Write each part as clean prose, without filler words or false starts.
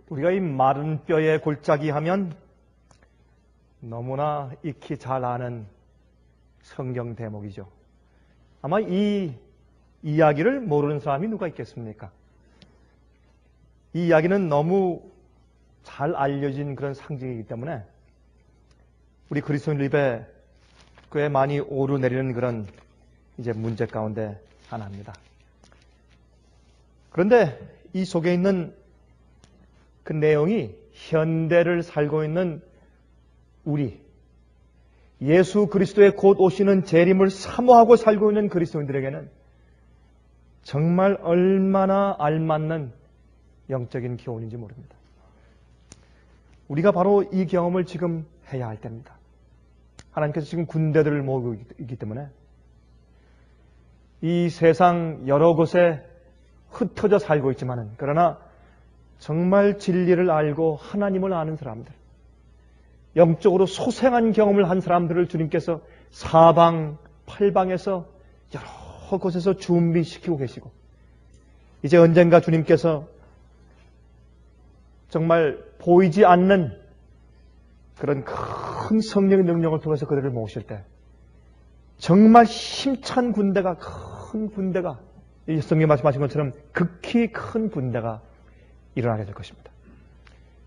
우리가 이 마른 뼈에 골짜기 하면 너무나 익히 잘 아는 성경 대목이죠. 아마 이 이야기를 모르는 사람이 누가 있겠습니까? 이 이야기는 너무 잘 알려진 그런 상징이기 때문에 우리 그리스도인 입에 꽤 많이 오르내리는 그런 이제 문제 가운데 하나입니다. 그런데 이 속에 있는 그 내용이 현대를 살고 있는 우리, 예수 그리스도의 곧 오시는 재림을 사모하고 살고 있는 그리스도인들에게는 정말 얼마나 알맞는 영적인 교훈인지 모릅니다. 우리가 바로 이 경험을 지금 해야 할 때입니다. 하나님께서 지금 군대들을 모으고 있기 때문에 이 세상 여러 곳에 흩어져 살고 있지만은 그러나 정말 진리를 알고 하나님을 아는 사람들, 영적으로 소생한 경험을 한 사람들을 주님께서 사방 팔방에서 여러 곳에서 준비시키고 계시고 이제 언젠가 주님께서 정말 보이지 않는 그런 큰 성령의 능력을 통해서 그들을 모으실 때 정말 힘찬 군대가, 큰 군대가, 이 성경에 말씀하신 것처럼 극히 큰 군대가 일어나게 될 것입니다.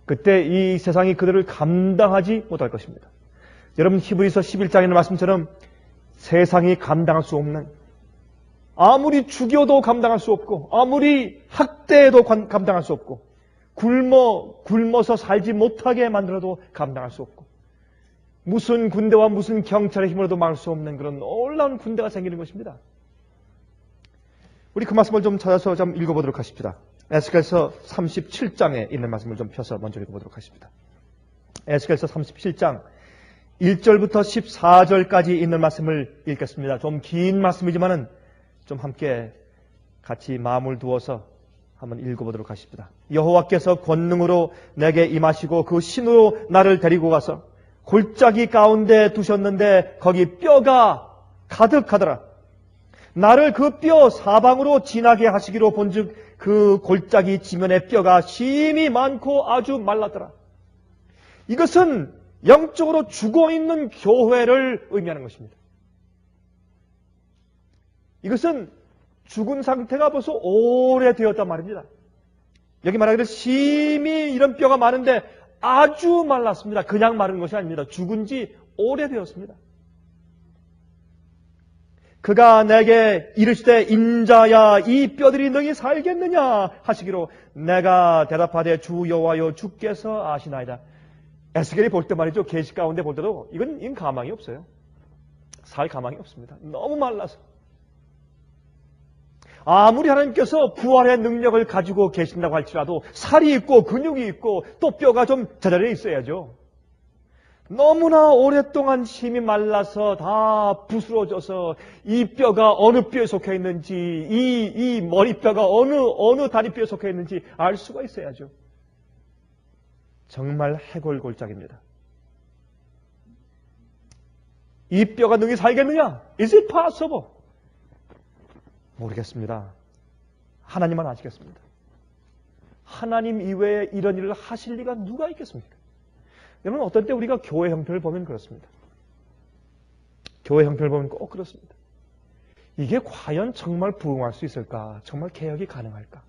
그때 이 세상이 그들을 감당하지 못할 것입니다. 여러분 히브리서 11장에 있는 말씀처럼 세상이 감당할 수 없는, 아무리 죽여도 감당할 수 없고 아무리 학대해도 감당할 수 없고 굶어서 살지 못하게 만들어도 감당할 수 없고 무슨 군대와 무슨 경찰의 힘으로도 막을 수 없는 그런 놀라운 군대가 생기는 것입니다. 우리 그 말씀을 좀 찾아서 좀 읽어보도록 하십시다. 에스겔서 37장에 있는 말씀을 좀 펴서 먼저 읽어보도록 하십니다. 에스겔서 37장 1절부터 14절까지 있는 말씀을 읽겠습니다. 좀 긴 말씀이지만은 좀 함께 같이 마음을 두어서 한번 읽어보도록 하십니다. 여호와께서 권능으로 내게 임하시고 그 신으로 나를 데리고 가서 골짜기 가운데 두셨는데 거기 뼈가 가득하더라. 나를 그 뼈 사방으로 지나게 하시기로 본즉 그 골짜기 지면의 뼈가 심이 많고 아주 말랐더라. 이것은 영적으로 죽어있는 교회를 의미하는 것입니다. 이것은 죽은 상태가 벌써 오래되었단 말입니다. 여기 말하기를 심히 이런 뼈가 많은데 아주 말랐습니다. 그냥 마른 것이 아닙니다. 죽은 지 오래되었습니다. 그가 내게 이르시되 인자야 이 뼈들이 능히 살겠느냐 하시기로 내가 대답하되 주 여호와여 주께서 아시나이다. 에스겔이 볼 때 말이죠. 계시 가운데 볼 때도 이건 가망이 없어요. 살 가망이 없습니다. 너무 말라서. 아무리 하나님께서 부활의 능력을 가지고 계신다고 할지라도 살이 있고 근육이 있고 또 뼈가 좀 제자리에 있어야죠. 너무나 오랫동안 힘이 말라서 다 부스러져서 이 뼈가 어느 뼈에 속해 있는지 이 머리뼈가 어느 다리뼈에 속해 있는지 알 수가 있어야죠. 정말 해골골짝입니다. 이 뼈가 능히 살겠느냐? Is it possible? 모르겠습니다. 하나님만 아시겠습니다. 하나님 이외에 이런 일을 하실 리가 누가 있겠습니까? 여러분 어떤 때 우리가 교회 형편을 보면 그렇습니다. 교회 형편을 보면 꼭 그렇습니다. 이게 과연 정말 부흥할 수 있을까? 정말 개혁이 가능할까?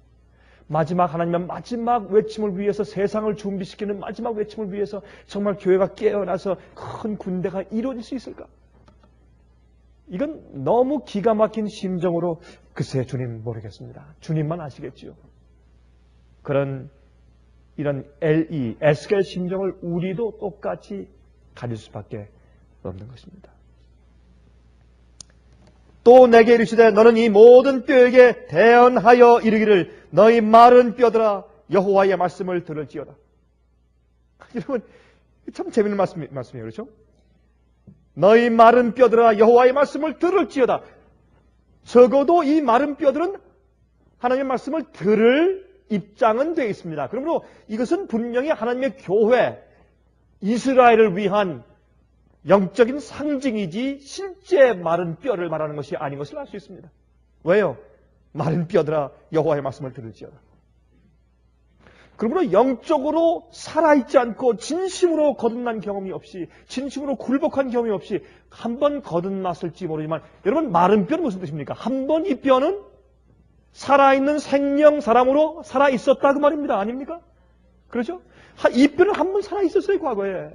하나님의 마지막 외침을 위해서 세상을 준비시키는 마지막 외침을 위해서 정말 교회가 깨어나서 큰 군대가 이루어질 수 있을까? 이건 너무 기가 막힌 심정으로 글쎄 주님 모르겠습니다. 주님만 아시겠지요. 이런 에스겔 심정을 우리도 똑같이 가질 수밖에 없는 것입니다. 또 내게 이르시되 너는 이 모든 뼈에게 대언하여 이르기를 너희 마른 뼈들아 여호와의 말씀을 들을지어다. 여러분 참 재밌는 말씀이에요. 그렇죠? 너희 마른 뼈들아 여호와의 말씀을 들을지어다. 적어도 이 마른 뼈들은 하나님의 말씀을 들을 입장은 되어 있습니다. 그러므로 이것은 분명히 하나님의 교회, 이스라엘을 위한 영적인 상징이지 실제 마른 뼈를 말하는 것이 아닌 것을 알 수 있습니다. 왜요? 마른 뼈들아 여호와의 말씀을 들을지어다. 그러므로 영적으로 살아있지 않고 진심으로 거듭난 경험이 없이, 진심으로 굴복한 경험이 없이 한 번 거듭났을지 모르지만, 여러분, 마른 뼈는 무슨 뜻입니까? 한 번 이 뼈는 살아있는 생명 사람으로 살아있었다 그 말입니다. 아닙니까? 그렇죠? 이 뼈는 한 번 살아있었어요, 과거에.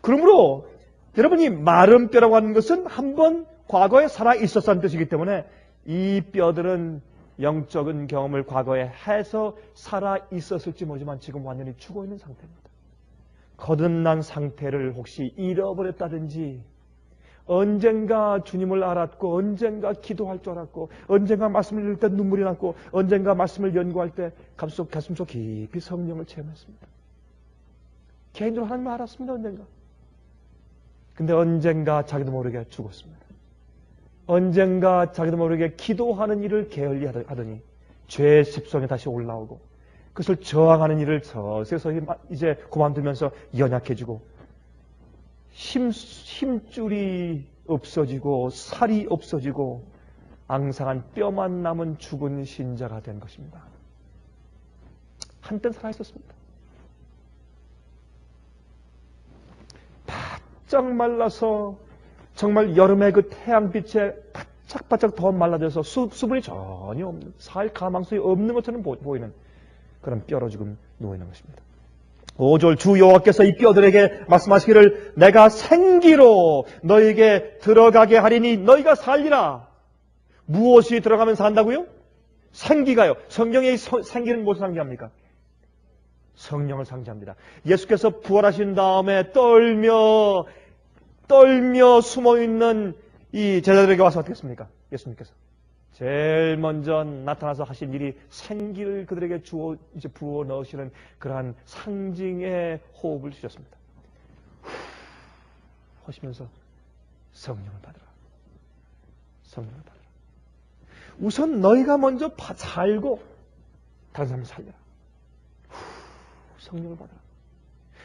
그러므로 여러분이 마른 뼈라고 하는 것은 한 번 과거에 살아있었다는 뜻이기 때문에 이 뼈들은 영적인 경험을 과거에 해서 살아있었을지 모르지만 지금 완전히 죽어있는 상태입니다. 거듭난 상태를 혹시 잃어버렸다든지, 언젠가 주님을 알았고, 언젠가 기도할 줄 알았고, 언젠가 말씀을 읽을 때 눈물이 났고, 언젠가 말씀을 연구할 때 가슴속 깊이 성령을 체험했습니다. 개인적으로 하나님을 알았습니다. 언젠가. 근데 언젠가 자기도 모르게 죽었습니다. 언젠가 자기도 모르게 기도하는 일을 게을리 하더니 죄의 습성이 다시 올라오고, 그것을 저항하는 일을 서서히 이제 그만두면서 연약해지고, 힘줄이 없어지고 살이 없어지고 앙상한 뼈만 남은 죽은 신자가 된 것입니다. 한때는 살아있었습니다. 바짝 말라서 정말 여름의 그 태양빛에 바짝바짝 더 말라져서 수분이 전혀 없는, 살 가망성이 없는 것처럼 보이는 그런 뼈로 지금 누워있는 것입니다. 5절 주 여호와께서 이 뼈들에게 말씀하시기를 내가 생기로 너에게 들어가게 하리니 너희가 살리라. 무엇이 들어가면 산다고요? 생기가요. 성경의 생기는 무엇을 상징합니까? 성령을 상징합니다. 예수께서 부활하신 다음에 떨며 숨어있는 이 제자들에게 와서 어떻게 했습니까? 예수님께서 제일 먼저 나타나서 하신 일이 생기를 그들에게 이제 부어 넣으시는 그러한 상징의 호흡을 주셨습니다. 하시면서 성령을 받으라. 성령을 받으라. 우선 너희가 먼저 살고 다른 사람을 살려라. 성령을 받으라.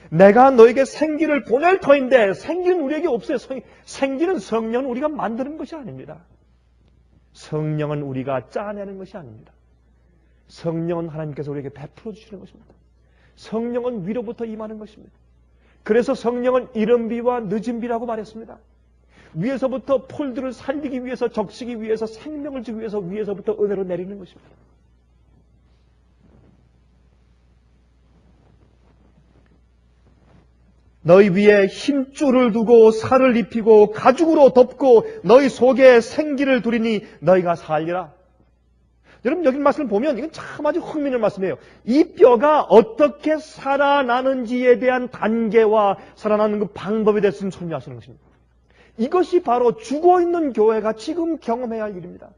내가 너에게 생기를 보낼 터인데 생기는 우리에게 없어요. 생기는 성령은 우리가 만드는 것이 아닙니다. 성령은 우리가 짜내는 것이 아닙니다. 성령은 하나님께서 우리에게 베풀어 주시는 것입니다. 성령은 위로부터 임하는 것입니다. 그래서 성령은 이른비와 늦은비라고 말했습니다. 위에서부터 폴들을 살리기 위해서, 적시기 위해서, 생명을 주기 위해서 위에서부터 은혜로 내리는 것입니다. 너희 위에 힘줄을 두고 살을 입히고 가죽으로 덮고 너희 속에 생기를 두리니 너희가 살리라. 여러분 여기 말씀을 보면 이건 참 아주 흥미있는 말씀이에요. 이 뼈가 어떻게 살아나는지에 대한 단계와 살아나는 그 방법에 대해서 설명하시는 것입니다. 이것이 바로 죽어있는 교회가 지금 경험해야 할 일입니다.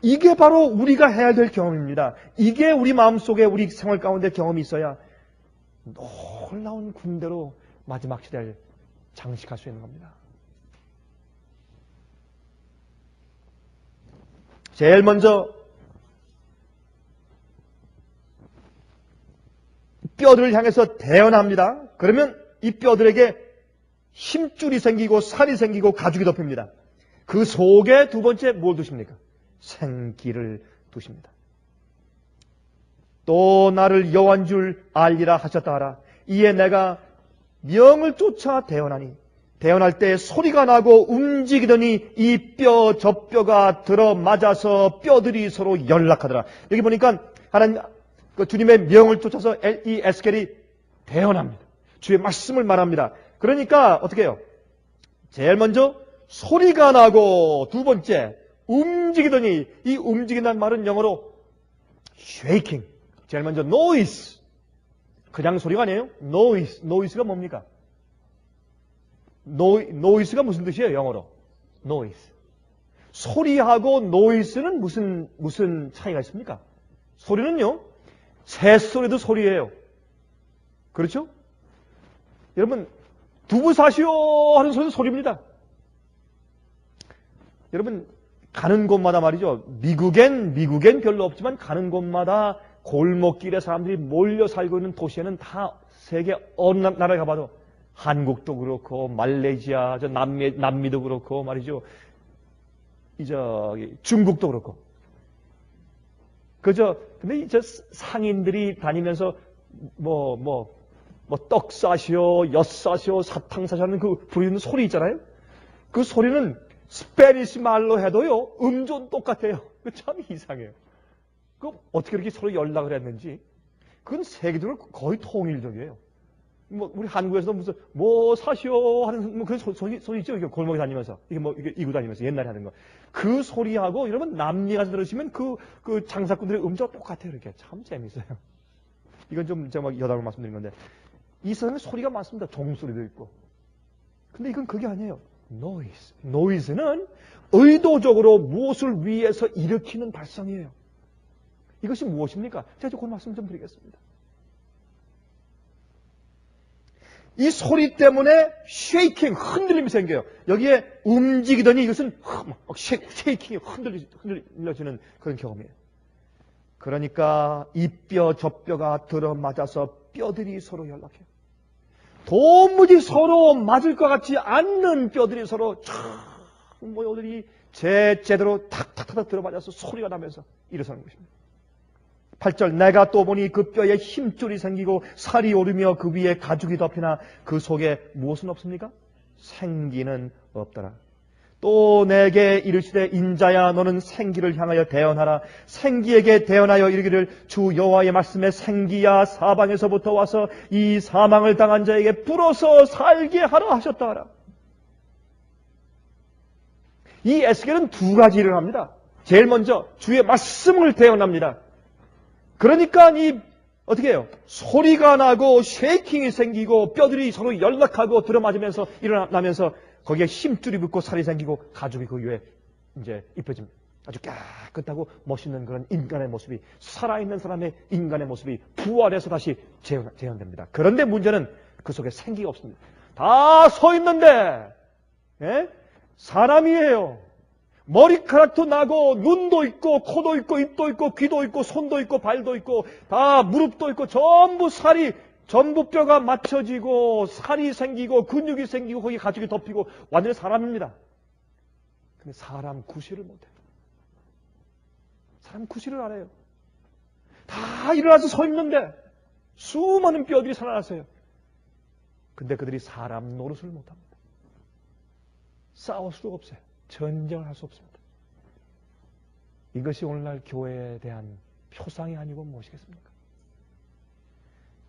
이게 바로 우리가 해야 될 경험입니다. 이게 우리 마음속에 우리 생활 가운데 경험이 있어야 놀라운 군대로 마지막 시대를 장식할 수 있는 겁니다. 제일 먼저 뼈들을 향해서 대언합니다. 그러면 이 뼈들에게 힘줄이 생기고 살이 생기고 가죽이 덮입니다. 그 속에 두 번째 뭘 두십니까? 생기를 두십니다. 또 나를 여호와인 줄 알리라 하셨다 하라. 이에 내가 명을 쫓아 대언하니 대언할 때 소리가 나고 움직이더니 이 뼈 저 뼈가 들어맞아서 뼈들이 서로 연락하더라. 여기 보니까 하나님 주님의 명을 쫓아서 이 에스겔이 대언합니다. 주의 말씀을 말합니다. 그러니까 어떻게 해요? 제일 먼저 소리가 나고 두 번째 움직이더니, 이 움직인다는 말은 영어로 shaking. 제일 먼저 noise. 그냥 소리가 아니에요. noise가 뭡니까? noise가 무슨 뜻이에요? 영어로. noise. 소리하고 noise는 무슨 차이가 있습니까? 소리는요, 새소리도 소리예요. 그렇죠? 여러분, 두부 사시오 하는 소리도 소리입니다. 여러분, 가는 곳마다 말이죠. 미국엔 별로 없지만 가는 곳마다 골목길에 사람들이 몰려 살고 있는 도시에는 다 세계 어느 나라에 가봐도 한국도 그렇고 말레이시아, 남미도 그렇고 말이죠. 중국도 그렇고. 근데 이 상인들이 다니면서 떡 싸시오, 엿 싸시오, 사탕 싸시오 하는 그 부르는 소리 있잖아요. 그 소리는 스페니시 말로 해도요, 음존 똑같아요. 참 이상해요. 어떻게 그렇게 서로 연락을 했는지. 그건 세계적으로 거의 통일적이에요. 우리 한국에서도 무슨, 사시오 하는, 그런 소리 있죠? 이게 골목에 다니면서. 이게 이고 다니면서 옛날에 하는 거. 그 소리하고, 여러분, 남미 가서 들으시면 그 장사꾼들의 음조가 똑같아요. 이렇게. 참 재밌어요. 이건 좀 제가 여담을 말씀드린 건데. 이 세상에 소리가 많습니다. 종소리도 있고. 근데 이건 그게 아니에요. noise. noise는 의도적으로 무엇을 위해서 일으키는 발성이에요. 이것이 무엇입니까? 제가 그 말씀 좀 드리겠습니다. 이 소리 때문에 쉐이킹, 흔들림이 생겨요. 여기에 움직이더니 이것은 쉐이킹이 흔들려지는 그런 경험이에요. 그러니까 이 뼈, 저 뼈가 들어맞아서 뼈들이 서로 연락해요. 도무지 서로 맞을 것 같지 않는 뼈들이 서로 모여들이 제대로 탁탁탁 들어맞아서 소리가 나면서 일어서는 것입니다. 8절 내가 또 보니 그 뼈에 힘줄이 생기고 살이 오르며 그 위에 가죽이 덮이나 그 속에 무엇은 없습니까? 생기는 없더라. 또 내게 이르시되 인자야 너는 생기를 향하여 대언하라. 생기에게 대언하여 이르기를 주 여호와의 말씀에 생기야 사방에서부터 와서 이 사망을 당한 자에게 불어서 살게 하라 하셨다 하라. 이 에스겔은 두 가지 일을 합니다. 제일 먼저 주의 말씀을 대언합니다. 그러니까 어떻게 해요? 소리가 나고 쉐이킹이 생기고 뼈들이 서로 연락하고 들어맞으면서 일어나면서 거기에 힘줄이 붙고 살이 생기고 가죽이 그 위에 입혀집니다. 아주 깨끗하고 멋있는 그런 인간의 모습이, 살아있는 사람의 인간의 모습이 부활해서 다시 재현됩니다. 그런데 문제는 그 속에 생기가 없습니다. 다 서 있는데, 사람이에요. 머리카락도 나고, 눈도 있고, 코도 있고, 입도 있고, 귀도 있고, 손도 있고, 발도 있고, 다 무릎도 있고, 전부 뼈가 맞춰지고, 살이 생기고, 근육이 생기고, 거기 가죽이 덮이고, 완전히 사람입니다. 근데 사람 구실을 못해요. 사람 구실을 안 해요. 다 일어나서 서 있는데, 수많은 뼈들이 살아났어요. 근데 그들이 사람 노릇을 못합니다. 싸울 수가 없어요. 전쟁을 할 수 없습니다. 이것이 오늘날 교회에 대한 표상이 아니고 무엇이겠습니까?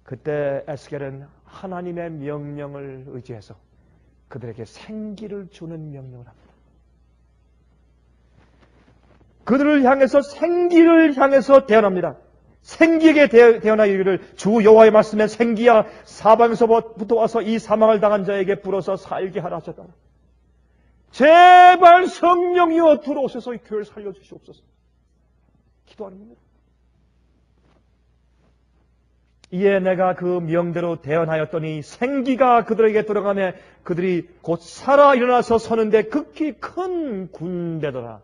그때 에스겔은 하나님의 명령을 의지해서 그들에게 생기를 주는 명령을 합니다. 그들을 향해서 생기를 향해서 대언합니다. 생기에게 대언하여 이르기를 주 여호와의 말씀에 생기야 사방에서부터 와서 이 사망을 당한 자에게 불어서 살게 하라 하셨다. 제발 성령이여 들어오셔서 이 교회를 살려주시옵소서. 기도하는 겁니다. 이에 내가 그 명대로 대언하였더니 생기가 그들에게 들어가며 그들이 곧 살아 일어나서 서는데 극히 큰 군대더라.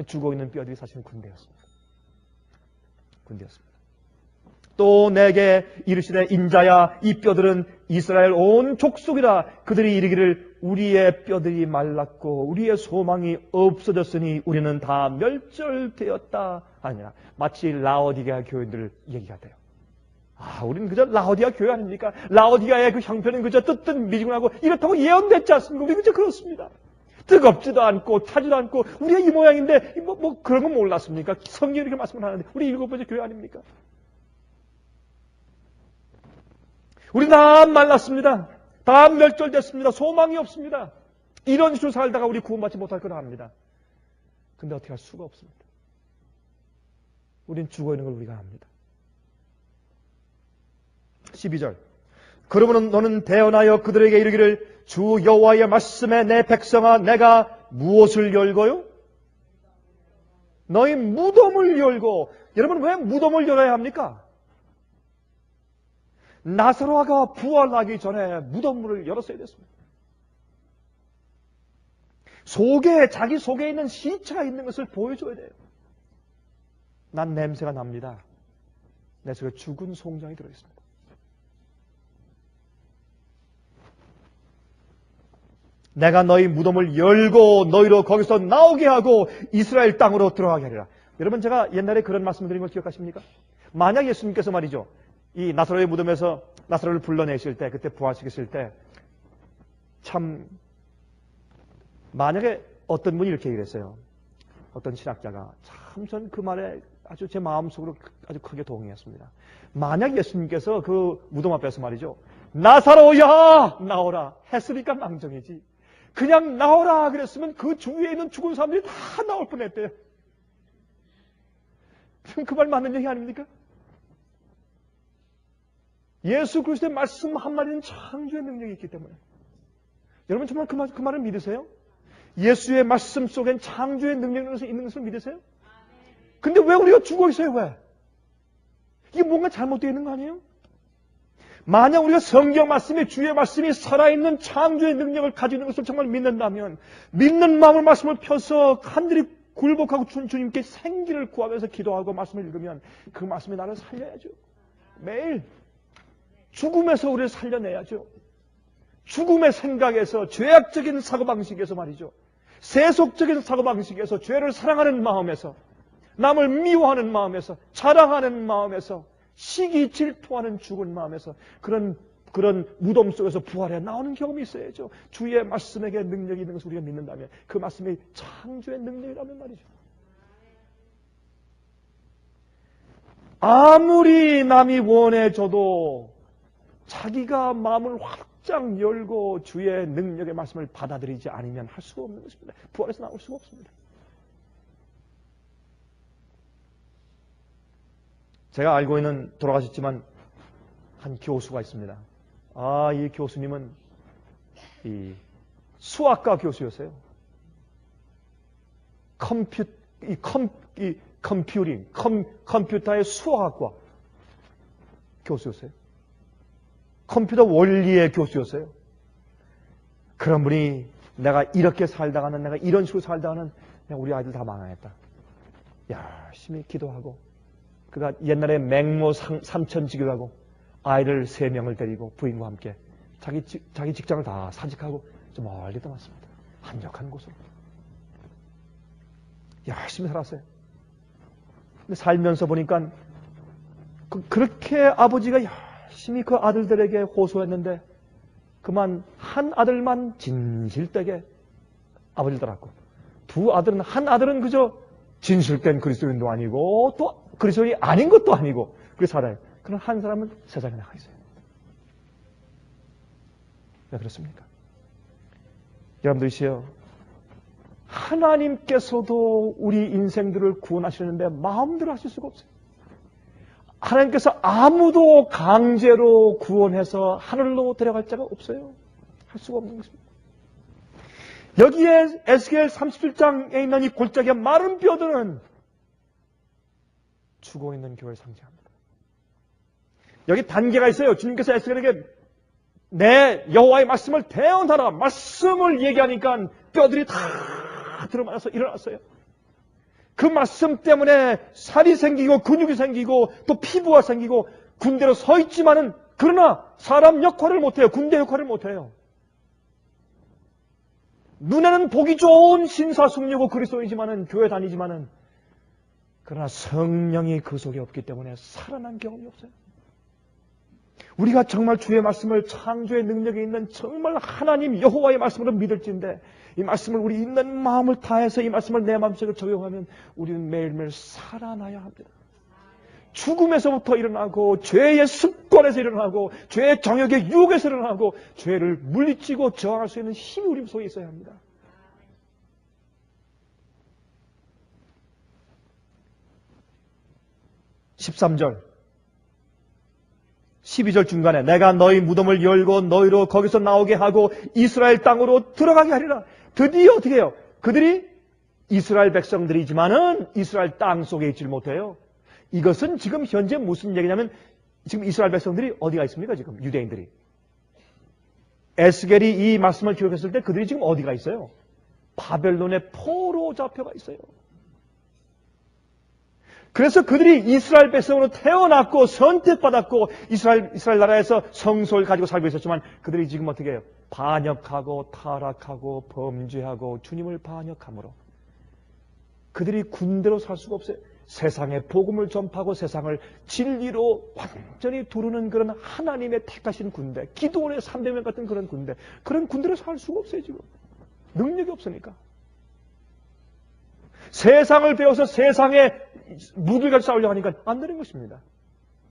죽어있는 뼈들이 사실은 군대였습니다. 또 내게 이르시되 인자야 이 뼈들은 이스라엘 온 족속이라. 그들이 이르기를 우리의 뼈들이 말랐고 우리의 소망이 없어졌으니 우리는 다 멸절되었다 아니라. 마치 라오디게아 교인들 얘기가 돼요. 우리는 그저 라오디게아 교회 아닙니까? 라오디게아의 그 형편은 그저 뜨뜻 미지근하고 이렇다고 예언됐지 않습니까? 우리 그저 그렇습니다. 뜨겁지도 않고 타지도 않고 우리가 이 모양인데 그런 건 몰랐습니까? 성경이 이렇게 말씀을 하는데 우리 7번째 교회 아닙니까? 우리 다 말랐습니다. 다 멸절됐습니다. 소망이 없습니다. 이런 식으로 살다가 우리 구원받지 못할 거라 합니다. 근데 어떻게 할 수가 없습니다. 우린 죽어있는 걸 우리가 압니다. 12절 그러므로 너는 대언하여 그들에게 이르기를 주 여호와의 말씀에 내 백성아 내가 무엇을 열고요? 너희 무덤을 열고. 여러분 왜 무덤을 열어야 합니까? 나사로가 부활하기 전에 무덤문을 열었어야 됐습니다. 자기 속에 있는 시체가 있는 것을 보여줘야 돼요. 난 냄새가 납니다. 내 속에 죽은 송장이 들어있습니다. 내가 너희 무덤을 열고 너희로 거기서 나오게 하고 이스라엘 땅으로 들어가게 하리라. 여러분, 제가 옛날에 그런 말씀 드린 걸 기억하십니까? 만약 예수님께서 말이죠, 이 나사로의 무덤에서 나사로를 불러내실 때, 그때 부활시켰을 때, 참, 만약에 어떤 분이 이렇게 얘기를 했어요. 어떤 신학자가. 참, 전 그 말에 아주 제 마음속으로 아주 크게 동의했습니다. 만약 예수님께서 그 무덤 앞에서 말이죠, 나사로야! 나오라! 했으니까 망정이지. 그냥 나오라! 그랬으면 그 주위에 있는 죽은 사람들이 다 나올 뻔 했대요. 그 말 맞는 얘기 아닙니까? 예수 그리스도의 말씀 한마디는 창조의 능력이 있기 때문에. 여러분 정말 그 말을 믿으세요? 예수의 말씀 속엔 창조의 능력이 있는 것을 믿으세요? 근데 왜 우리가 죽어 있어요? 왜? 이게 뭔가 잘못되어 있는 거 아니에요? 만약 우리가 성경 말씀이, 주의 말씀이 살아있는 창조의 능력을 가지고 있는 것을 정말 믿는다면, 믿는 마음을 말씀을 펴서 간절히 굴복하고 주님께 생기를 구하면서 기도하고 말씀을 읽으면 그 말씀이 나를 살려야죠. 매일 죽음에서 우리를 살려내야죠. 죽음의 생각에서, 죄악적인 사고방식에서 말이죠. 세속적인 사고방식에서, 죄를 사랑하는 마음에서, 남을 미워하는 마음에서, 자랑하는 마음에서, 시기 질투하는 죽은 마음에서 그런 무덤 속에서 부활해 나오는 경험이 있어야죠. 주의 말씀에게 능력이 있는 것을 우리가 믿는다면, 그 말씀이 창조의 능력이라면 말이죠. 아무리 남이 원해줘도 자기가 마음을 활짝 열고 주의 능력의 말씀을 받아들이지 않으면 할 수가 없는 것입니다. 부활해서 나올 수가 없습니다. 제가 알고 있는, 돌아가셨지만 한 교수가 있습니다. 이 교수님은 이 수학과 교수였어요. 컴퓨터의 수학과 교수였어요. 컴퓨터 원리의 교수였어요. 그런 분이 내가 이렇게 살다가는, 내가 이런 식으로 살다가는 그냥 우리 아이들 다 망하겠다. 열심히 기도하고, 그가 옛날에 맹모 삼천지교를 하고 아이를 3명을 데리고 부인과 함께 자기 직장을 다 사직하고 좀 멀리 떠났습니다. 한적한 곳으로. 열심히 살았어요. 근데 살면서 보니까 그렇게 아버지가 열심히 그 아들들에게 호소했는데 그만 한 아들만 진실되게 아버지를 따랐고, 한 아들은 그저 진실된 그리스도인도 아니고 또 그리스도인이 아닌 것도 아니고 그렇게 살아요. 그럼 한 사람은 세상에 나가 있어요. 왜 그렇습니까? 여러분들이시여, 하나님께서도 우리 인생들을 구원하시는데 마음대로 하실 수가 없어요. 하나님께서 아무도 강제로 구원해서 하늘로 데려갈 자가 없어요. 할 수가 없는 것입니다. 여기에 에스겔 37장에 있는 이 골짜기의 마른 뼈들은 죽어 있는 교회를 상징합니다. 여기 단계가 있어요. 주님께서 에스겔에게 내 여호와의 말씀을 대언하라, 말씀을 얘기하니까 뼈들이 다 들어맞아서 일어났어요. 그 말씀 때문에 살이 생기고 근육이 생기고 또 피부가 생기고 군대로 서 있지만은, 그러나 사람 역할을 못해요. 군대 역할을 못해요. 눈에는 보기 좋은 신사숙녀고 그리스도이지만은, 교회 다니지만은, 그러나 성령이 그 속에 없기 때문에 살아난 경험이 없어요. 우리가 정말 주의 말씀을, 창조의 능력이 있는 정말 하나님 여호와의 말씀으로 믿을진데, 이 말씀을 우리 있는 마음을 다해서 이 말씀을 내 마음속에 적용하면 우리는 매일매일 살아나야 합니다. 죽음에서부터 일어나고, 죄의 습관에서 일어나고, 죄의 정욕의 유혹에서 일어나고, 죄를 물리치고 저항할 수 있는 힘이 우리 속에 있어야 합니다. (13절) 12절 중간에 내가 너희 무덤을 열고 너희로 거기서 나오게 하고 이스라엘 땅으로 들어가게 하리라. 드디어 어떻게 해요? 그들이 이스라엘 백성들이지만은 이스라엘 땅 속에 있질 못해요. 이것은 지금 현재 무슨 얘기냐면, 지금 이스라엘 백성들이 어디가 있습니까? 지금 유대인들이. 에스겔이 이 말씀을 기록했을 때 그들이 지금 어디가 있어요? 바벨론의 포로 잡혀가 있어요. 그래서 그들이 이스라엘 백성으로 태어났고 선택받았고 이스라엘 나라에서 성소를 가지고 살고 있었지만, 그들이 지금 어떻게 해요? 반역하고 타락하고 범죄하고 주님을 반역함으로 그들이 군대로 살 수가 없어요. 세상에 복음을 전파하고 세상을 진리로 완전히 두르는 그런 하나님의 택하신 군대, 기도원의 300명 같은 그런 군대, 그런 군대로 살 수가 없어요. 지금 능력이 없으니까. 세상을 배워서 세상에 무기를 가지고 싸우려고 하니까 안 되는 것입니다.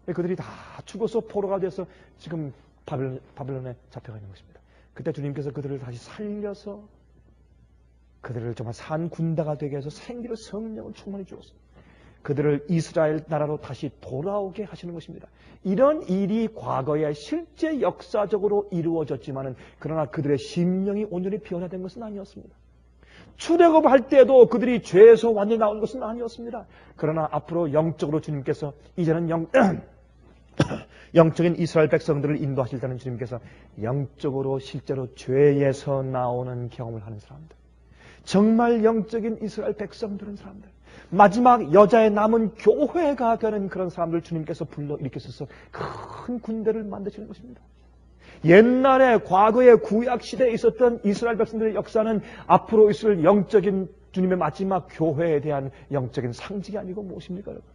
그들이 다 죽어서 포로가 돼서 지금 바벨론에 잡혀가 있는 것입니다. 그때 주님께서 그들을 다시 살려서 그들을 정말 산 군대가 되게 해서 생기를 성령을 충만히 주었습니다. 그들을 이스라엘 나라로 다시 돌아오게 하시는 것입니다. 이런 일이 과거에 실제 역사적으로 이루어졌지만은 그러나 그들의 심령이 온전히 변화된 것은 아니었습니다. 출애굽할 때도 그들이 죄에서 완전히 나온 것은 아니었습니다. 그러나 앞으로 영적으로 주님께서 이제는 영적인 이스라엘 백성들을 인도하실 때는 주님께서 영적으로 실제로 죄에서 나오는 경험을 하는 사람들, 정말 영적인 이스라엘 백성들은 사람들, 마지막 여자의 남은 교회가 되는 그런 사람들 주님께서 불러 일으키셔서 큰 군대를 만드시는 것입니다. 옛날에 과거의 구약시대에 있었던 이스라엘 백성들의 역사는 앞으로 있을 영적인 주님의 마지막 교회에 대한 영적인 상징이 아니고 무엇입니까, 여러분?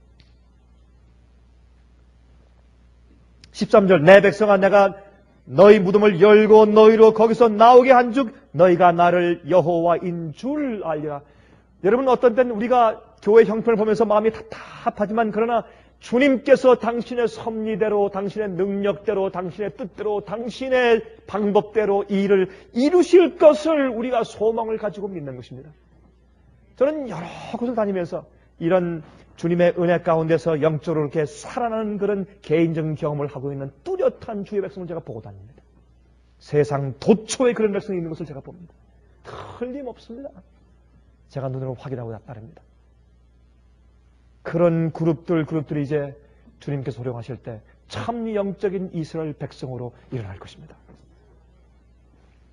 13절, 내 백성아 내가 너희 무덤을 열고 너희로 거기서 나오게 한즉 너희가 나를 여호와인 줄 알리라. 여러분, 어떤 때는 우리가 교회 형편을 보면서 마음이 답답하지만 그러나 주님께서 당신의 섭리대로, 당신의 능력대로, 당신의 뜻대로, 당신의 방법대로 이 일을 이루실 것을 우리가 소망을 가지고 믿는 것입니다. 저는 여러 곳을 다니면서 이런 주님의 은혜 가운데서 영적으로 이렇게 살아나는 그런 개인적인 경험을 하고 있는 뚜렷한 주의 백성을 제가 보고 다닙니다. 세상 도처에 그런 백성이 있는 것을 제가 봅니다. 틀림없습니다. 제가 눈으로 확인하고 따릅니다. 그런 그룹들이 이제 주님께서 호령하실 때 참 영적인 이스라엘 백성으로 일어날 것입니다.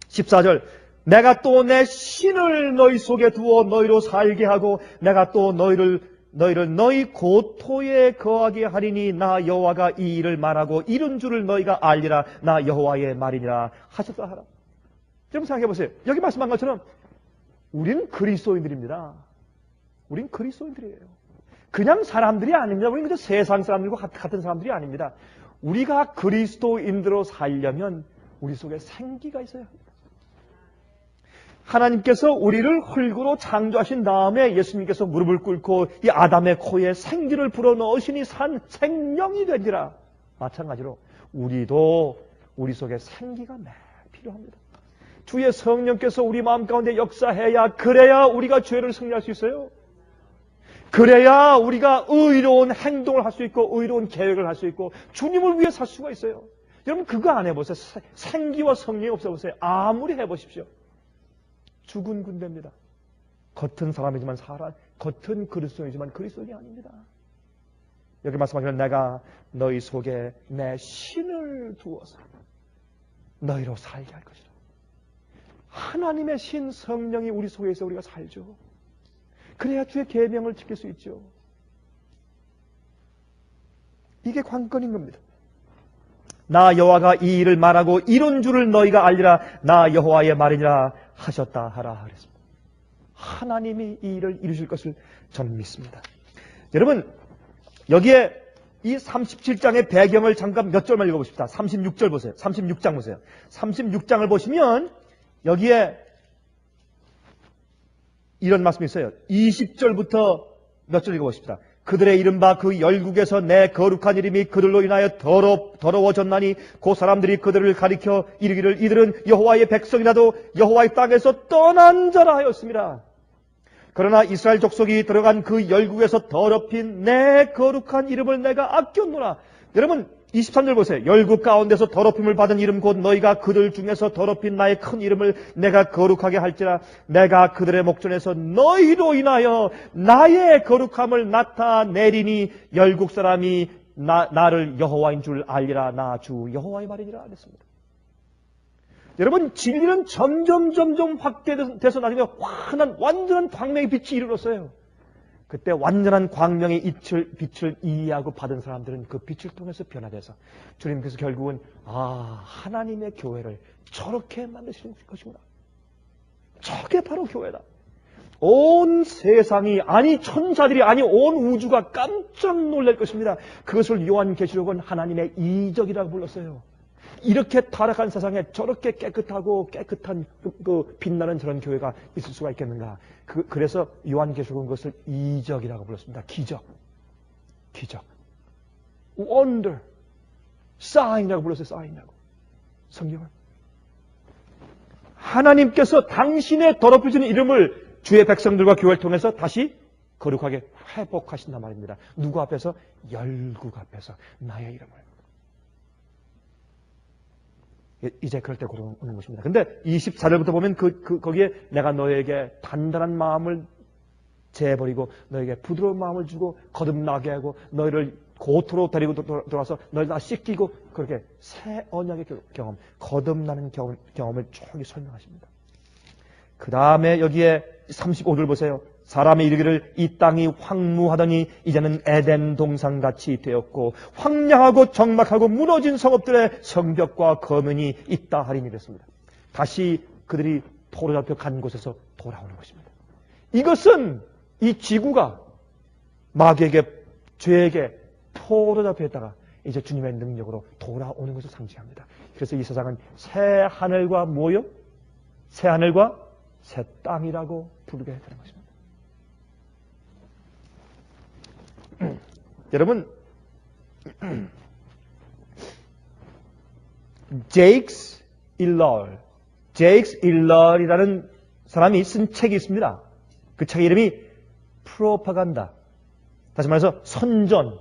14절, 내가 또 내 신을 너희 속에 두어 너희로 살게 하고 내가 또 너희를 너희 고토에 거하게 하리니 나 여호와가 이 일을 말하고 이룬 줄을 너희가 알리라. 나 여호와의 말이니라 하셨다 하라. 여러분 생각해 보세요. 여기 말씀한 것처럼 우리는 그리스도인들입니다. 우린 그리스도인들이에요. 그냥 사람들이 아닙니다. 우리는 그저 세상 사람들과 같은 사람들이 아닙니다. 우리가 그리스도인들로 살려면 우리 속에 생기가 있어야 합니다. 하나님께서 우리를 흙으로 창조하신 다음에 예수님께서 무릎을 꿇고 이 아담의 코에 생기를 불어넣으시니 산 생명이 되리라. 마찬가지로 우리도 우리 속에 생기가 매우 필요합니다. 주의 성령께서 우리 마음 가운데 역사해야, 그래야 우리가 죄를 승리할 수 있어요. 그래야 우리가 의로운 행동을 할 수 있고 의로운 계획을 할 수 있고 주님을 위해 살 수가 있어요. 여러분 그거 안 해보세요. 생기와 성령이 없어보세요. 아무리 해보십시오. 죽은 군대입니다. 겉은 사람이지만 겉은 그리스도이지만 그리스도인이 아닙니다. 여기 말씀하기는 내가 너희 속에 내 신을 두어서 너희로 살게 할 것이라. 하나님의 신 성령이 우리 속에 있어 우리가 살죠. 그래야 주의 계명을 지킬 수 있죠. 이게 관건인 겁니다. 나 여호와가 이 일을 말하고 이룬 줄을 너희가 알리라. 나 여호와의 말이니라 하셨다 하라 그랬습니다. 하나님이 이 일을 이루실 것을 저는 믿습니다. 여러분 여기에 이 37장의 배경을 잠깐 몇 절만 읽어보십시다. 36절 보세요. 36장 보세요. 36장을 보시면 여기에 이런 말씀이 있어요. 20절부터 몇 절 읽어보십시다. 그들의 이른바 그 열국에서 내 거룩한 이름이 그들로 인하여 더러워졌나니 그 사람들이 그들을 가리켜 이르기를 이들은 여호와의 백성이라도 여호와의 땅에서 떠난 자라 하였습니다. 그러나 이스라엘 족속이 들어간 그 열국에서 더럽힌 내 거룩한 이름을 내가 아꼈노라. 여러분 23절 보세요. 열국 가운데서 더럽힘을 받은 이름 곧 너희가 그들 중에서 더럽힌 나의 큰 이름을 내가 거룩하게 할지라. 내가 그들의 목전에서 너희로 인하여 나의 거룩함을 나타내리니 열국 사람이 나를 여호와인 줄 알리라. 나 주 여호와의 말이니라 하셨습니다. 여러분 진리는 점점 확대돼서 나중에 환한 완전한 광명의 빛이 이르렀어요. 그때 완전한 광명의 빛을 이해하고 받은 사람들은 그 빛을 통해서 변화돼서 주님께서 결국은 하나님의 교회를 저렇게 만드시는 것이구나. 저게 바로 교회다. 온 세상이, 아니 천사들이, 아니 온 우주가 깜짝 놀랄 것입니다. 그것을 요한계시록은 하나님의 이적이라고 불렀어요. 이렇게 타락한 세상에 저렇게 깨끗하고 깨끗한 그 빛나는 저런 교회가 있을 수가 있겠는가. 그래서 요한계시록은 그것을 이적이라고 불렀습니다. 기적, wonder, sign이라고 불렀어요. sign이라고. 성경은 하나님께서 당신의 더럽혀진 이름을 주의 백성들과 교회를 통해서 다시 거룩하게 회복하신단 말입니다. 누구 앞에서? 열국 앞에서 나의 이름을. 이제 그럴 때 오는 것입니다. 근데 24절부터 보면 거기에 내가 너에게 단단한 마음을 재버리고 너에게 부드러운 마음을 주고 거듭나게 하고 너희를 고토로 데리고 돌아서 너희를 다 씻기고, 그렇게 새 언약의 경험, 거듭나는 경험을 쭉 설명하십니다. 그 다음에 여기에 35절 보세요. 사람이 이르기를 이 땅이 황무하더니 이제는 에덴 동산같이 되었고 황량하고 적막하고 무너진 성읍들의 성벽과 거민이 있다 하리니 그랬습니다. 다시 그들이 포로잡혀 간 곳에서 돌아오는 것입니다. 이것은 이 지구가 마귀에게, 죄에게 포로잡혀 있다가 이제 주님의 능력으로 돌아오는 것을 상징합니다. 그래서 이 세상은 새 하늘과 뭐요? 새 하늘과 새 땅이라고 부르게 되는 것입니다. 여러분, 제익스 일러이라는 사람이 쓴 책이 있습니다. 그 책 이름이 프로파간다. 다시 말해서 선전,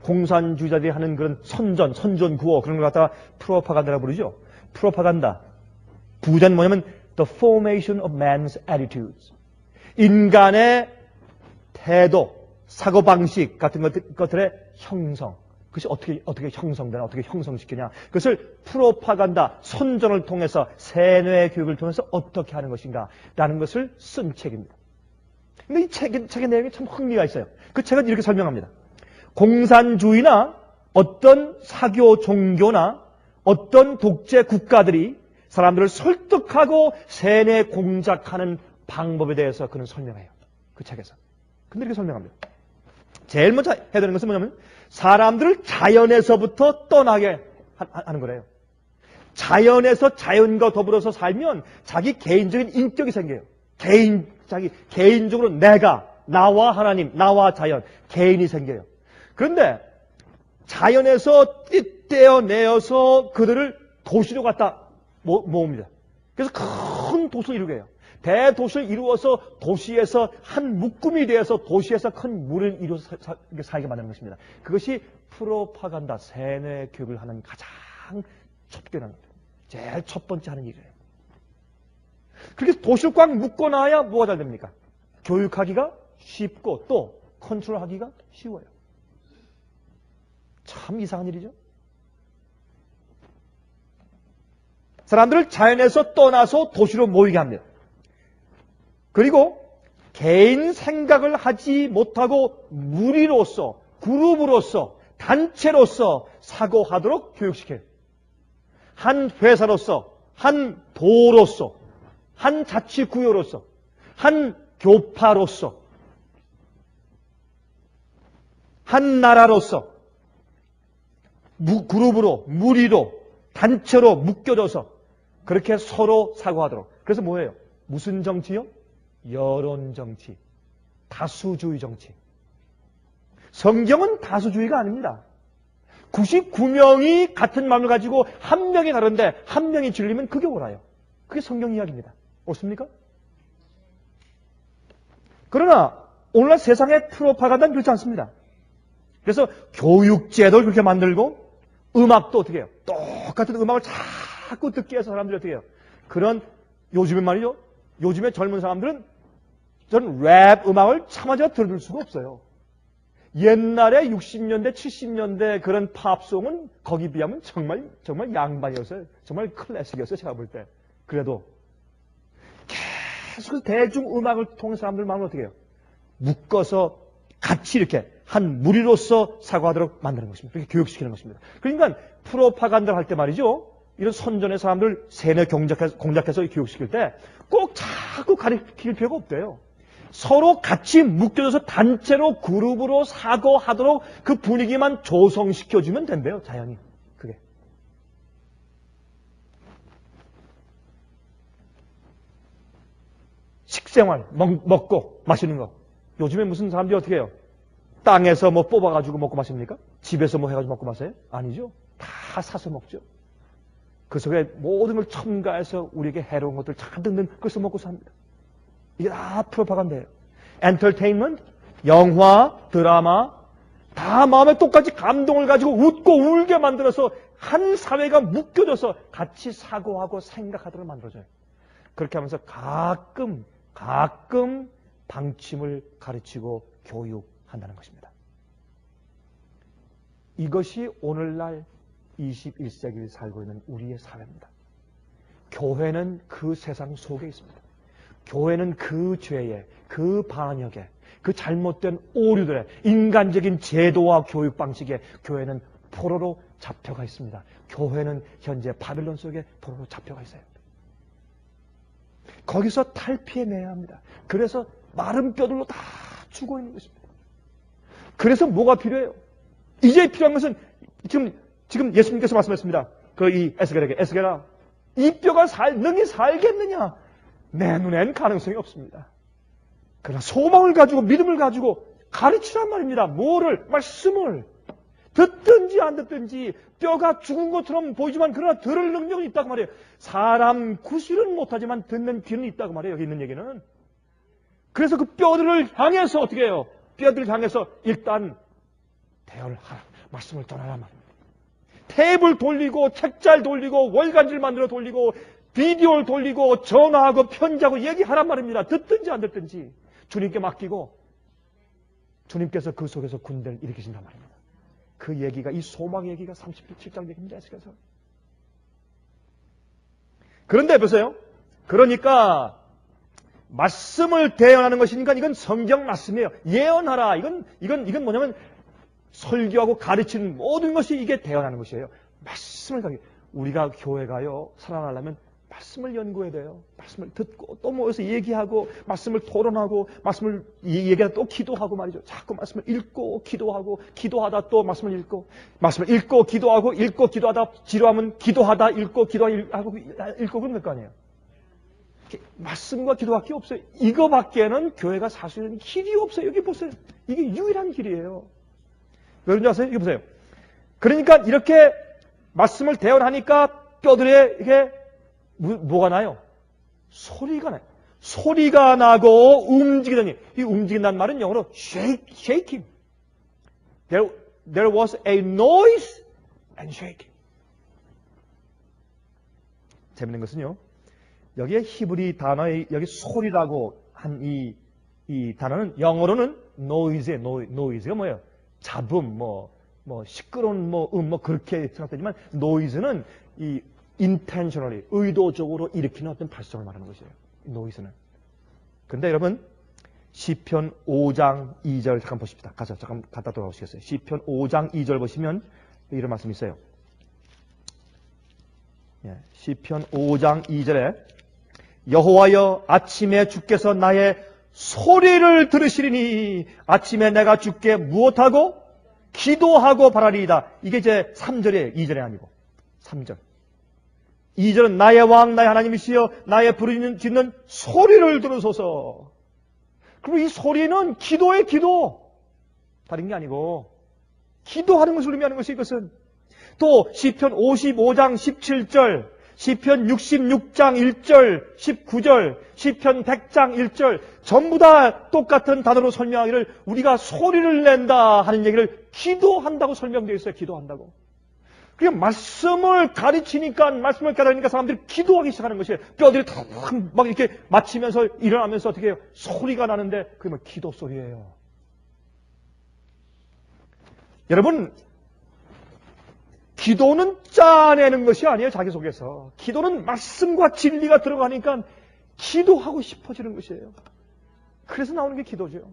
공산주의자들이 하는 그런 선전 구호, 그런 걸 갖다가 프로파간다라고 부르죠. 프로파간다. 부제는 뭐냐면 The formation of man's attitudes. 인간의 태도, 사고방식 같은 것들의 형성. 그것이 어떻게 형성되나, 어떻게 형성시키냐. 그것을 프로파간다, 선전을 통해서, 세뇌 교육을 통해서 어떻게 하는 것인가 라는 것을 쓴 책입니다. 근데 이 책의 내용이 참 흥미가 있어요. 그 책은 이렇게 설명합니다. 공산주의나 어떤 사교 종교나 어떤 독재 국가들이 사람들을 설득하고 세뇌 공작하는 방법에 대해서 그는 설명해요. 그 책에서. 근데 이렇게 설명합니다. 제일 먼저 해야 되는 것은 뭐냐면 사람들을 자연에서부터 떠나게 하는 거래요. 자연에서 자연과 더불어서 살면 자기 개인적인 인격이 생겨요. 자기 개인적으로 내가, 나와 하나님, 나와 자연, 개인이 생겨요. 그런데 자연에서 떼어내어서 그들을 도시로 갖다 모읍니다. 그래서 큰 도시를 이루게 해요. 대도시를 이루어서 도시에서 한 묶음이 되어서 도시에서 큰 물을 이루어서 살게 만드는 것입니다. 그것이 프로파간다, 세뇌 교육을 하는 가장 첩견한, 제일 첫 번째 하는 일이에요. 그렇게 도시를 꽉 묶어놔야 뭐가 잘 됩니까? 교육하기가 쉽고 또 컨트롤하기가 쉬워요. 참 이상한 일이죠. 사람들을 자연에서 떠나서 도시로 모이게 합니다. 그리고 개인 생각을 하지 못하고 무리로서, 그룹으로서, 단체로서 사고하도록 교육시켜요. 한 회사로서, 한 도로서, 한 자치구역으로서, 한 교파로서, 한 나라로서, 그룹으로, 무리로, 단체로 묶여져서 그렇게 서로 사고하도록. 그래서 뭐예요? 무슨 정치요? 여론 정치, 다수주의 정치. 성경은 다수주의가 아닙니다. 99명이 같은 마음을 가지고 한 명이 다른데 한 명이 질리면 그게 옳아요. 그게 성경 이야기입니다. 옳습니까? 그러나 오늘날 세상의 프로파간다는 그렇지 않습니다. 그래서 교육제도를 그렇게 만들고 음악도 어떻게 해요? 똑같은 음악을 자꾸 듣게 해서 사람들이 어떻게 해요? 그런 요즘에 말이죠. 요즘에 젊은 사람들은 저는 랩 음악을 차마 제가 들을 수가 없어요. 옛날에 60년대, 70년대 그런 팝송은 거기 비하면 정말 양반이었어요. 정말 클래식이었어요. 제가 볼 때. 그래도 계속 대중음악을 통해 사람들 마음을 어떻게 해요? 묶어서 같이 이렇게 한 무리로서 사고하도록 만드는 것입니다. 그렇게 교육시키는 것입니다. 그러니까 프로파간다를 할 때 말이죠. 이런 선전의 사람들 세뇌 공작해서 교육시킬 때 꼭 자꾸 가르칠 필요가 없대요. 서로 같이 묶여져서 단체로 그룹으로 사고하도록 그 분위기만 조성시켜주면 된대요. 자연히. 그게. 식생활, 먹고 마시는 거. 요즘에 무슨 사람들이 어떻게 해요? 땅에서 뭐 뽑아가지고 먹고 마십니까? 집에서 뭐 해가지고 먹고 마세요? 아니죠. 다 사서 먹죠. 그 속에 모든 걸 첨가해서 우리에게 해로운 것들 잔뜩 넣는 그것을 먹고 삽니다. 이게 다 프로파간다예요. 엔터테인먼트, 영화, 드라마 다 마음에 똑같이 감동을 가지고 웃고 울게 만들어서 한 사회가 묶여져서 같이 사고하고 생각하도록 만들어줘요. 그렇게 하면서 가끔 방침을 가르치고 교육한다는 것입니다. 이것이 오늘날 21세기를 살고 있는 우리의 사회입니다. 교회는 그 세상 속에 있습니다. 교회는 그 죄에, 그 반역에, 그 잘못된 오류들의 인간적인 제도와 교육 방식에 교회는 포로로 잡혀가 있습니다. 교회는 현재 바벨론 속에 포로로 잡혀가 있어요. 거기서 탈피해내야 합니다. 그래서 마른 뼈들로 다 죽어 있는 것입니다. 그래서 뭐가 필요해요? 이제 필요한 것은 지금 예수님께서 말씀하셨습니다. 이 에스겔에게, 에스겔아, 이 뼈가 능히 살겠느냐? 내 눈엔 가능성이 없습니다. 그러나 소망을 가지고 믿음을 가지고 가르치란 말입니다. 뭐를? 말씀을. 듣든지 안 듣든지 뼈가 죽은 것처럼 보이지만 그러나 들을 능력은 있다고 말해요. 사람 구실은 못하지만 듣는 귀는 있다고 말해요. 여기 있는 얘기는. 그래서 그 뼈들을 향해서 어떻게 해요? 뼈들을 향해서 일단 대화를 하라. 말씀을 전하라 말입니다. 탭을 돌리고 책잘 돌리고 월간지를 만들어 돌리고 비디오를 돌리고 전화하고 편지하고 얘기하란 말입니다. 듣든지 안 듣든지 주님께 맡기고 주님께서 그 속에서 군대를 일으키신단 말입니다. 그 얘기가 이 소망 얘기가 37장 얘기입니다. 그래서 그런데 보세요. 그러니까 말씀을 대언하는 것이니까 이건 성경 말씀이에요. 예언하라. 이건 뭐냐면 설교하고 가르치는 모든 것이 이게 대언하는 것이에요. 말씀을 가지고 우리가 교회가요 살아나려면 말씀을 연구해야 돼요. 말씀을 듣고 또 모여서 얘기하고 말씀을 토론하고 말씀을 얘기하다 또 기도하고 말이죠. 자꾸 말씀을 읽고 기도하고 기도하다 또 말씀을 읽고 말씀을 읽고 기도하고 읽고 기도하다 지루하면 기도하다 읽고 기도하고 읽고 그런 거 아니에요. 말씀과 기도밖에 없어요. 이거밖에는 교회가 살 수 있는 길이 없어요. 여기 보세요. 이게 유일한 길이에요. 왜 그런지 아세요? 여기 보세요. 그러니까 이렇게 말씀을 대언하니까 뼈들에 이게 뭐가 나요? 소리가 나요. 소리가 나고 움직이더니 이 움직인다는 말은 영어로 shaking. There was a noise and shaking. 재밌는 것은요. 여기에 히브리 단어에 여기 소리라고 한 이 단어는 영어로는 noise예요. noise가 뭐예요? 잡음, 뭐 시끄러운 그렇게 생각되지만 noise는 이 intentionally 의도적으로 일으키는 어떤 발성을 말하는 것이에요. noise는. 그런데 여러분 시편 5장 2절 잠깐 보십시다. 가서 잠깐 갔다 돌아오시겠어요? 시편 5장 2절 보시면 이런 말씀이 있어요. 시편 5장 2절에 여호와여 아침에 주께서 나의 소리를 들으시리니 아침에 내가 주께 무엇하고 기도하고 바라리이다. 이게 이제 3절이에요. 2절이 아니고 3절. 2절은 나의 왕 나의 하나님이시여 나의 부르짖는 소리를 들으소서. 그리고 이 소리는 기도의 기도. 다른 게 아니고 기도하는 것을 의미하는 것이 이것은. 또 시편 55장 17절 시편 66장 1절 19절 시편 100장 1절 전부 다 똑같은 단어로 설명하기를 우리가 소리를 낸다 하는 얘기를 기도한다고 설명되어 있어요. 기도한다고. 그냥 말씀을 가르치니까 말씀을 깨달으니까 사람들이 기도하기 시작하는 것이에요. 뼈들이 다 막 이렇게 맞추면서 일어나면서 어떻게 해요? 소리가 나는데 그게 뭐 기도 소리예요. 여러분 기도는 짜내는 것이 아니에요. 자기 속에서. 기도는 말씀과 진리가 들어가니까 기도하고 싶어지는 것이에요. 그래서 나오는 게 기도죠.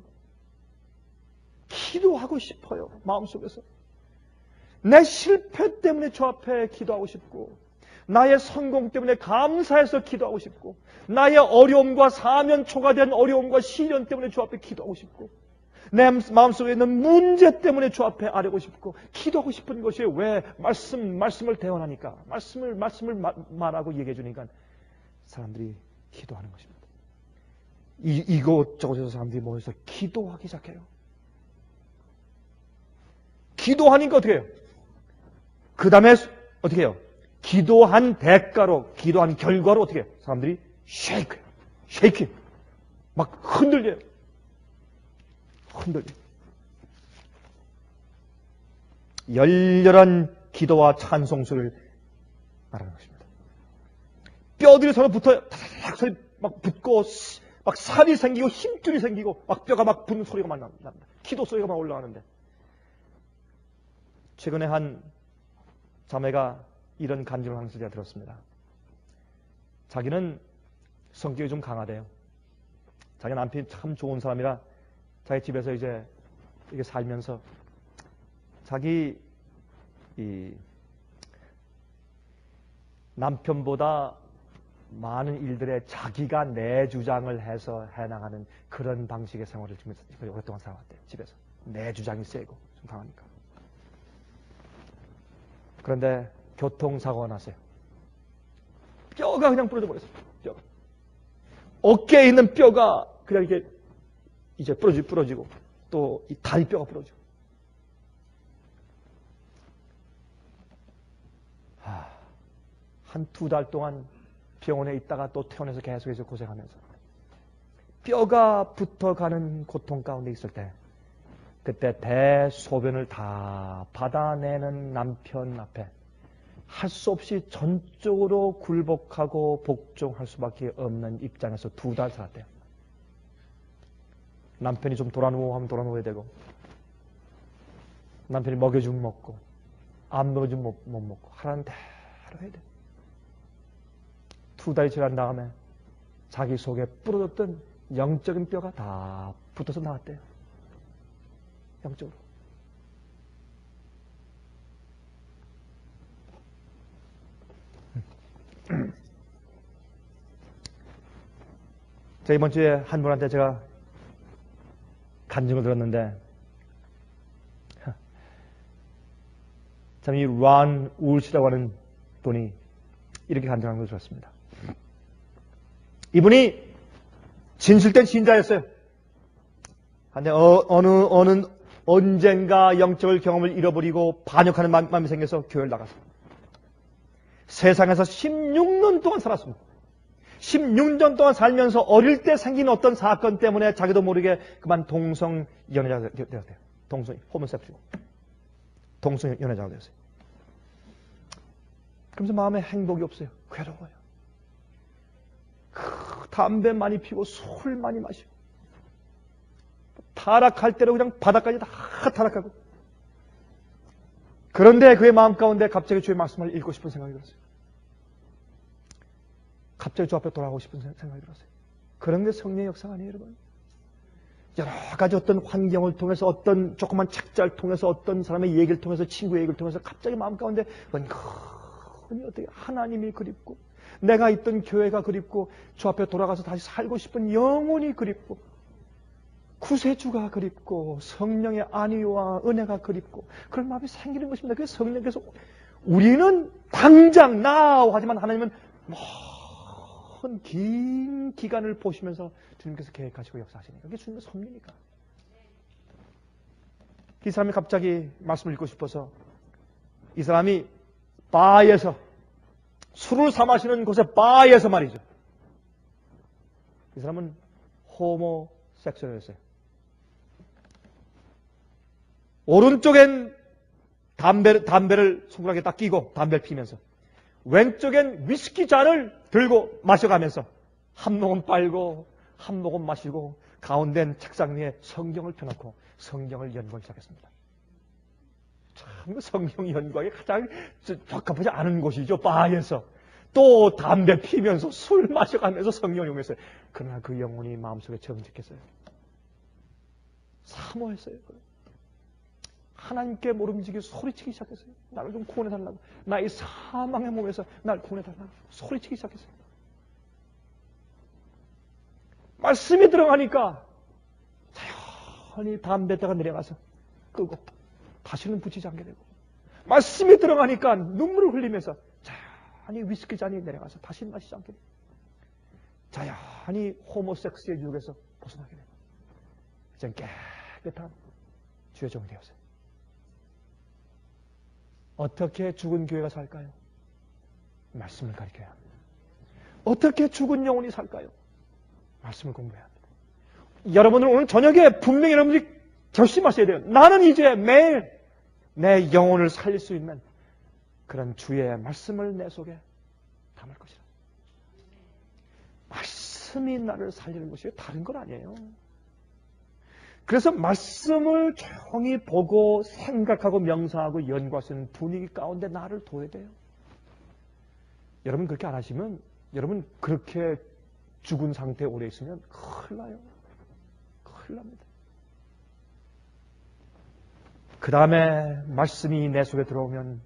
기도하고 싶어요. 마음속에서. 내 실패 때문에 주 앞에 기도하고 싶고, 나의 성공 때문에 감사해서 기도하고 싶고, 나의 어려움과 사면초가 된 어려움과 시련 때문에 주 앞에 기도하고 싶고, 내 마음속에 있는 문제 때문에 주 앞에 아뢰고 싶고, 기도하고 싶은 것이 왜 말씀을 대언하니까, 말씀을 말하고 얘기해 주니까 사람들이 기도하는 것입니다. 이곳저곳에서 사람들이 모여서 기도하기 시작해요. 기도하니까 어떻게 해요? 그 다음에 어떻게 해요? 기도한 대가로, 기도한 결과로 어떻게 해요? 사람들이 쉐이크. 막 흔들려요. 열렬한 기도와 찬송 소리를 말하는 것입니다. 뼈들이 서로 붙어요. 막 붙고, 막 살이 생기고, 힘줄이 생기고, 막 뼈가 막 붙는 소리가 막 납니다. 기도 소리가 막 올라가는데. 최근에 한 자매가 이런 간증을 하는 것을 제가 들었습니다. 자기는 성격이 좀 강하대요. 자기 남편이 참 좋은 사람이라 자기 집에서 이제 이게 살면서 자기 이 남편보다 많은 일들에 자기가 내 주장을 해서 해나가는 그런 방식의 생활을 지금 오랫동안 살아왔대요. 집에서. 내 주장이 세고 좀 강하니까. 그런데 교통사고가 났어요. 뼈가 그냥 부러져 버렸어요. 뼈가. 어깨에 있는 뼈가 그냥 이렇게 이제 부러지고 또 이 다리 뼈가 부러지고. 한 2달 동안 병원에 있다가 또 퇴원해서 계속해서 고생하면서 뼈가 붙어가는 고통 가운데 있을 때 그때 대소변을 다 받아내는 남편 앞에 할 수 없이 전적으로 굴복하고 복종할 수밖에 없는 입장에서 2달 살았대요. 남편이 좀 돌아누워 하면 돌아누워야 되고, 남편이 먹여주면 먹고, 안 먹여주면 못 먹고, 하라는 대로 해야 돼요. 2달이 지난 다음에 자기 속에 부러졌던 영적인 뼈가 다 붙어서 나왔대요. 영적으로. 제가 이번 주에 한 분한테 제가 간증을 들었는데 참 이 란 울시라고 하는 분이 이렇게 간증하는 걸 들었습니다. 이분이 진실된 신자였어요. 근데 언젠가 영적을 경험을 잃어버리고 반역하는 마음이 생겨서 교회를 나갔어요. 세상에서 16년 동안 살았습니다. 16년 동안 살면서 어릴 때 생긴 어떤 사건 때문에 자기도 모르게 그만 동성연애자가 되었대요. 호모섹슈얼. 동성연애자가 되었어요. 그러면서 마음에 행복이 없어요. 괴로워요. 담배 많이 피고 술 많이 마시고 타락할 대로 그냥 바닥까지 다 타락하고. 그런데 그의 마음 가운데 갑자기 주의 말씀을 읽고 싶은 생각이 들었어요. 갑자기 주 앞에 돌아가고 싶은 생각이 들었어요. 그런 게 성령의 역사가 아니에요, 여러분. 여러 가지 어떤 환경을 통해서, 어떤 조그만 책자를 통해서, 어떤 사람의 얘기를 통해서, 친구의 얘기를 통해서 갑자기 마음 가운데 은근히 어떻게 하나님이 그립고, 내가 있던 교회가 그립고, 주 앞에 돌아가서 다시 살고 싶은 영혼이 그립고, 구세주가 그립고, 성령의 안위와 은혜가 그립고, 그런 마음이 생기는 것입니다. 그래서 성령께서 우리는 당장 now 하지만 하나님은 긴 기간을 보시면서 주님께서 계획하시고 역사하시니까 그게 주님의 섭리니까. 이 사람이 갑자기 말씀을 읽고 싶어서 이 사람이 바에서 술을 사 마시는 곳에 바에서 말이죠. 이 사람은 호모섹슈얼이었어요. 오른쪽엔 담배를 손가락에 딱 끼고 담배를 피면서 왼쪽엔 위스키 잔을 들고 마셔가면서 한 모금 빨고 한 모금 마시고 가운데는 책상 위에 성경을 펴놓고 성경을 연구하기 시작했습니다. 참 성경 연구하기 가장 적합하지 않은 곳이죠. 바에서 또 담배 피면서 술 마셔가면서 성경 연구했어요. 그러나 그 영혼이 마음속에 정직했어요. 사모했어요. 하나님께 모름지기 소리치기 시작했어요. 나를 좀 구원해달라고. 나의 사망의 몸에서 날 구원해달라고 소리치기 시작했어요. 말씀이 들어가니까 자연히 담배다가 내려가서 끄고 다시는 붙이지 않게 되고, 말씀이 들어가니까 눈물을 흘리면서 자연히 위스키 잔이 내려가서 다시 마시지 않게 되고, 자연히 호모섹스의 유혹에서 벗어나게 되고, 이젠 깨끗한 주의 종이 되었어요. 어떻게 죽은 교회가 살까요? 말씀을 가르쳐야 합니다. 어떻게 죽은 영혼이 살까요? 말씀을 공부해야 합니다. 여러분은 오늘 저녁에 분명히 여러분들이 결심하셔야 돼요. 나는 이제 매일 내 영혼을 살릴 수 있는 그런 주의 말씀을 내 속에 담을 것이다. 말씀이 나를 살리는 것이에요. 다른 건 아니에요. 그래서 말씀을 조용히 보고 생각하고 명상하고 연구할 수 있는 분위기 가운데 나를 둬야 돼요. 여러분 그렇게 안 하시면, 여러분 그렇게 죽은 상태에 오래 있으면 큰일 나요. 큰일 납니다. 그 다음에 말씀이 내 속에 들어오면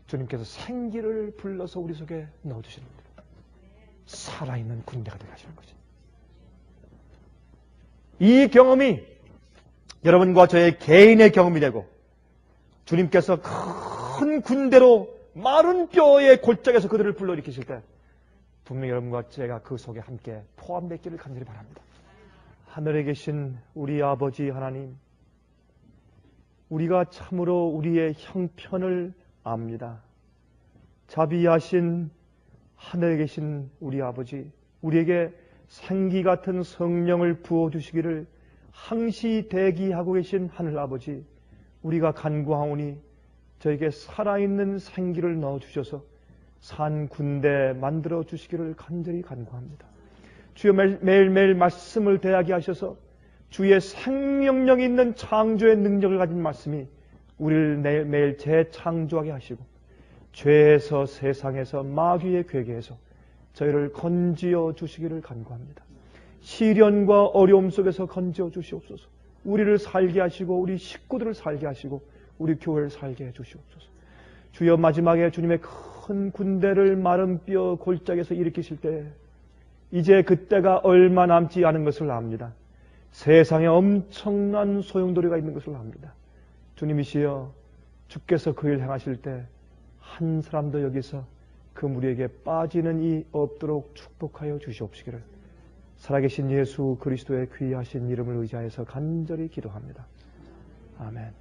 주님께서 생기를 불러서 우리 속에 넣어주시는 겁니다. 살아있는 군대가 되게 하시는 거죠. 이 경험이 여러분과 저의 개인의 경험이 되고, 주님께서 큰 군대로 마른 뼈의 골짜기에서 그들을 불러일으키실 때 분명히 여러분과 제가 그 속에 함께 포함되기를 간절히 바랍니다. 하늘에 계신 우리 아버지 하나님, 우리가 참으로 우리의 형편을 압니다. 자비하신 하늘에 계신 우리 아버지, 우리에게 생기 같은 성령을 부어주시기를 항시 대기하고 계신 하늘 아버지, 우리가 간구하오니 저에게 살아있는 생기를 넣어주셔서 산 군대 만들어 주시기를 간절히 간구합니다. 주여 매일매일 말씀을 대하게 하셔서 주의 생명력이 있는 창조의 능력을 가진 말씀이 우리를 매일 재창조하게 하시고, 죄에서 세상에서 마귀의 괴계에서 저희를 건지어 주시기를 간구합니다. 시련과 어려움 속에서 건지어 주시옵소서. 우리를 살게 하시고 우리 식구들을 살게 하시고 우리 교회를 살게 해 주시옵소서. 주여 마지막에 주님의 큰 군대를 마른 뼈 골짜기에서 일으키실 때 이제 그때가 얼마 남지 않은 것을 압니다. 세상에 엄청난 소용돌이가 있는 것을 압니다. 주님이시여, 주께서 그 일 행하실 때 한 사람도 여기서 그 무리에게 빠지는 이 없도록 축복하여 주시옵시기를 살아계신 예수 그리스도의 귀하신 이름을 의지하여서 간절히 기도합니다. 아멘.